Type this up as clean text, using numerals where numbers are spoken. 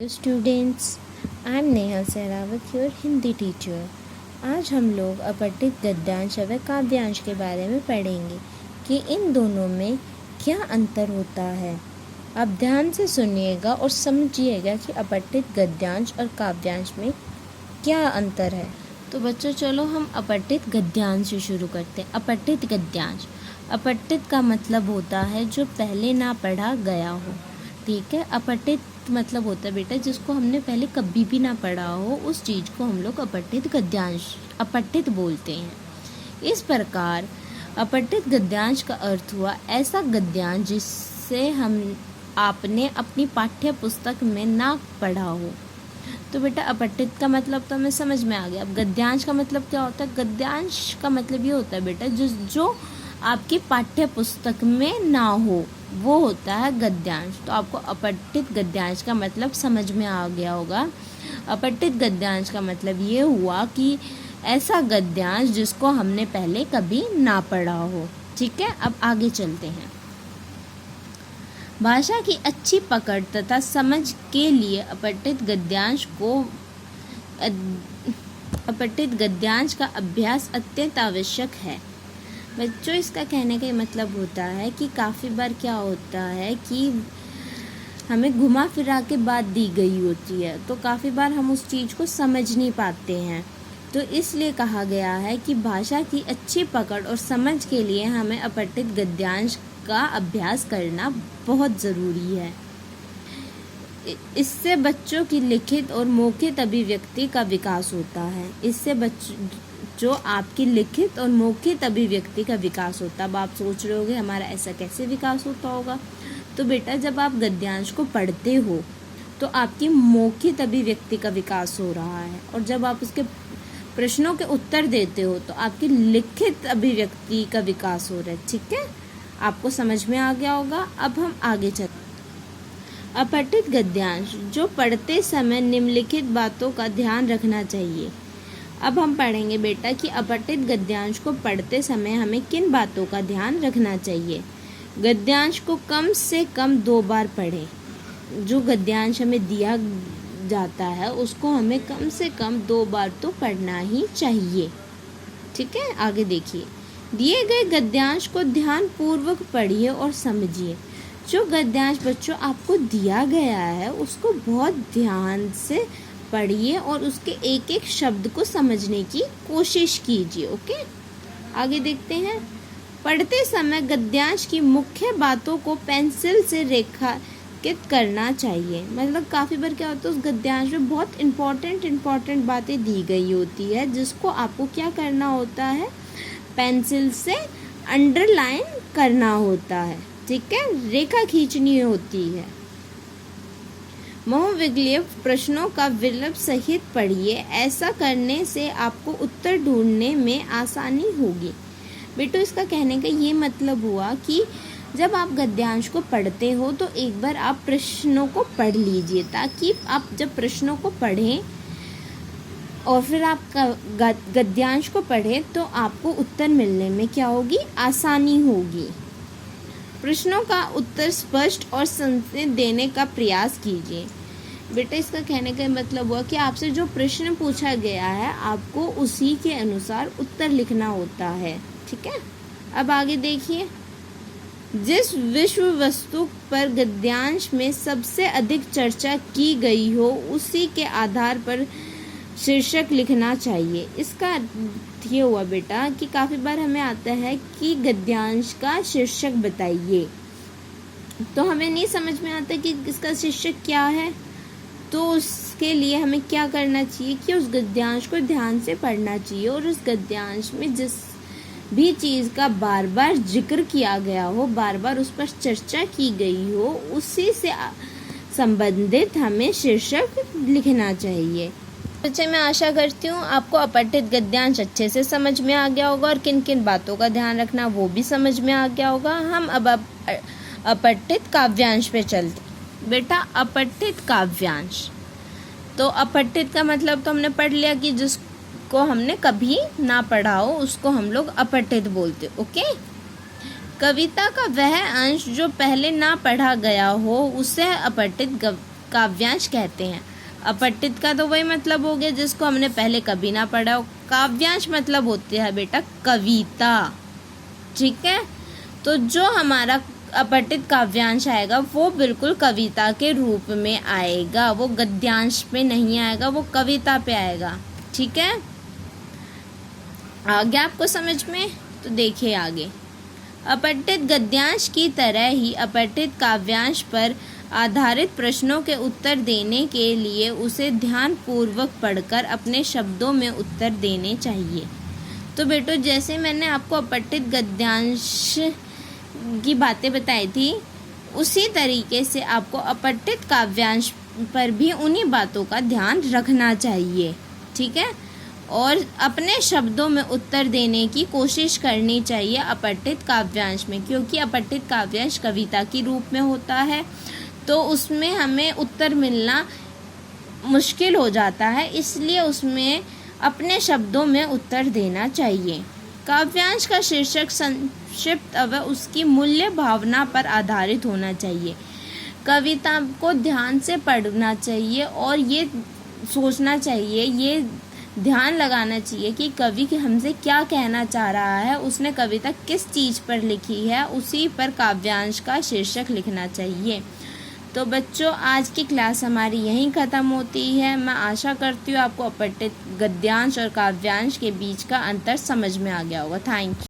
Students, I am Neha Sehrawat, your Hindi teacher. आज हम लोग अपठित गद्यांश व काव्यांश के बारे में पढ़ेंगे कि इन दोनों में क्या अंतर होता है। आप ध्यान से सुनिएगा और समझिएगा कि अपठित गद्यांश और काव्यांश में क्या अंतर है। तो बच्चों, चलो हम अपठित गद्यांश से शुरू करते हैं। अपठित गद्यांश, अपठित का मतलब होता है जो पहले ना पढ़ा गया हो। ठीक है, अपठित मतलब होता है बेटा जिसको हमने पहले कभी भी ना पढ़ा हो, उस चीज़ को हम लोग अपठित गद्यांश अपठित बोलते हैं। इस प्रकार अपठित गद्यांश का अर्थ हुआ ऐसा गद्यांश जिससे आपने अपनी पाठ्य पुस्तक में ना पढ़ा हो। तो बेटा अपठित का मतलब तो हमें समझ में आ गया। अब गद्यांश का मतलब क्या होता है? गद्यांश का मतलब ये होता है बेटा जो आपकी पाठ्य पुस्तक में ना हो, वो होता है गद्यांश। तो आपको अपठित गद्यांश का मतलब समझ में आ गया होगा। अपठित गद्यांश का मतलब ये हुआ कि ऐसा गद्यांश जिसको हमने पहले कभी ना पढ़ा हो। ठीक है, अब आगे चलते हैं। भाषा की अच्छी पकड़ तथा समझ के लिए अपठित गद्यांश का अभ्यास अत्यंत आवश्यक है। बच्चों, इसका कहने का मतलब होता है कि काफ़ी बार क्या होता है कि हमें घुमा फिरा के बात दी गई होती है, तो काफ़ी बार हम उस चीज़ को समझ नहीं पाते हैं। तो इसलिए कहा गया है कि भाषा की अच्छी पकड़ और समझ के लिए हमें अपठित गद्यांश का अभ्यास करना बहुत ज़रूरी है। इससे बच्चों की लिखित और मौखिक अभिव्यक्ति का विकास होता है। इससे जो आपकी लिखित और मौखिक अभिव्यक्ति का विकास होता है। अब आप सोच रहे होगे हमारा ऐसा कैसे विकास होता होगा? तो बेटा, जब आप गद्यांश को पढ़ते हो तो आपकी मौखिक अभिव्यक्ति का विकास हो रहा है, और जब आप उसके प्रश्नों के उत्तर देते हो तो आपकी लिखित अभिव्यक्ति का विकास हो रहा है। ठीक है, आपको समझ में आ गया होगा। अब हम आगे चलते। अपठित गद्यांश, जो पढ़ते समय निम्नलिखित बातों का ध्यान रखना चाहिए। अब हम पढ़ेंगे बेटा कि अपठित गद्यांश को पढ़ते समय हमें किन बातों का ध्यान रखना चाहिए। गद्यांश को कम से कम 2 बार पढ़ें। जो गद्यांश हमें दिया जाता है उसको हमें कम से कम 2 बार तो पढ़ना ही चाहिए। ठीक है, आगे देखिए। दिए गए गद्यांश को ध्यानपूर्वक पढ़िए और समझिए। जो गद्यांश बच्चों आपको दिया गया है उसको बहुत ध्यान से पढ़िए और उसके एक एक शब्द को समझने की कोशिश कीजिए। ओके, आगे देखते हैं। पढ़ते समय गद्यांश की मुख्य बातों को पेंसिल से रेखांकित करना चाहिए। मतलब काफ़ी बार क्या होता है, उस गद्यांश में बहुत इम्पॉर्टेंट बातें दी गई होती है जिसको आपको क्या करना होता है, पेंसिल से अंडरलाइन करना होता है। ठीक है, रेखा खींचनी होती है। बहुविकल्पीय प्रश्नों का विकल्प सहित पढ़िए। ऐसा करने से आपको उत्तर ढूंढने में आसानी होगी। बेटो, इसका कहने का ये मतलब हुआ कि जब आप गद्यांश को पढ़ते हो तो एक बार आप प्रश्नों को पढ़ लीजिए, ताकि आप जब प्रश्नों को पढ़ें और फिर आप गद्यांश को पढ़ें तो आपको उत्तर मिलने में क्या होगी, आसानी होगी। प्रश्नों का उत्तर स्पष्ट और संक्षिप्त देने का प्रयास कीजिए। बेटा, इसका कहने का मतलब हुआ कि आपसे जो प्रश्न पूछा गया है आपको उसी के अनुसार उत्तर लिखना होता है। ठीक है, अब आगे देखिए। जिस विषय वस्तु पर गद्यांश में सबसे अधिक चर्चा की गई हो उसी के आधार पर शीर्षक लिखना चाहिए। इसका ये हुआ बेटा कि काफ़ी बार हमें आता है कि गद्यांश का शीर्षक बताइए, तो हमें नहीं समझ में आता कि इसका शीर्षक क्या है। तो उसके लिए हमें क्या करना चाहिए कि उस गद्यांश को ध्यान से पढ़ना चाहिए और उस गद्यांश में जिस भी चीज़ का बार बार जिक्र किया गया हो, बार बार उस पर चर्चा की गई हो, उसी से संबंधित हमें शीर्षक लिखना चाहिए। बच्चे, मैं आशा करती हूँ आपको अपठित गद्यांश अच्छे से समझ में आ गया होगा और किन किन बातों का ध्यान रखना वो भी समझ में आ गया होगा। हम अब अपठित काव्यांश पे चलते। बेटा, अपठित काव्यांश, तो अपठित का मतलब तो हमने पढ़ लिया कि जिसको हमने कभी ना पढ़ा हो उसको हम लोग अपठित बोलते। ओके, कविता का वह अंश जो पहले ना पढ़ा गया हो उसे अपठित काव्यांश कहते हैं। अपठित का तो वही मतलब हो गया जिसको हमने पहले कभी ना पढ़ा हो। काव्यांश मतलब होते हैं बेटा कविता, ठीक है। तो जो हमारा अपठित काव्यांश आएगा वो बिल्कुल कविता के रूप में आएगा, वो गद्यांश पे नहीं आएगा, वो कविता पे आएगा, ठीक है। आ गया आपको समझ में? तो देखिए आगे, अपठित गद्यांश की तरह ही अपठित काव्यांश पर आधारित प्रश्नों के उत्तर देने के लिए उसे ध्यानपूर्वक पढ़कर अपने शब्दों में उत्तर देने चाहिए। तो बेटो जैसे मैंने आपको अपठित गद्यांश की बातें बताई थी, उसी तरीके से आपको अपठित काव्यांश पर भी उन्हीं बातों का ध्यान रखना चाहिए, ठीक है। और अपने शब्दों में उत्तर देने की कोशिश करनी चाहिए अपठित काव्यांश में, क्योंकि अपठित काव्यांश कविता के रूप में होता है, तो उसमें हमें उत्तर मिलना मुश्किल हो जाता है, इसलिए उसमें अपने शब्दों में उत्तर देना चाहिए। काव्यांश का शीर्षक संक्षिप्त व उसकी मूल्य भावना पर आधारित होना चाहिए। कविता को ध्यान से पढ़ना चाहिए और ये सोचना चाहिए, ये ध्यान लगाना चाहिए कि कवि हमसे क्या कहना चाह रहा है, उसने कविता किस चीज़ पर लिखी है, उसी पर काव्यांश का शीर्षक लिखना चाहिए। तो बच्चों आज की क्लास हमारी यहीं ख़त्म होती है। मैं आशा करती हूँ आपको अपठित गद्यांश और काव्यांश के बीच का अंतर समझ में आ गया होगा। Thank you.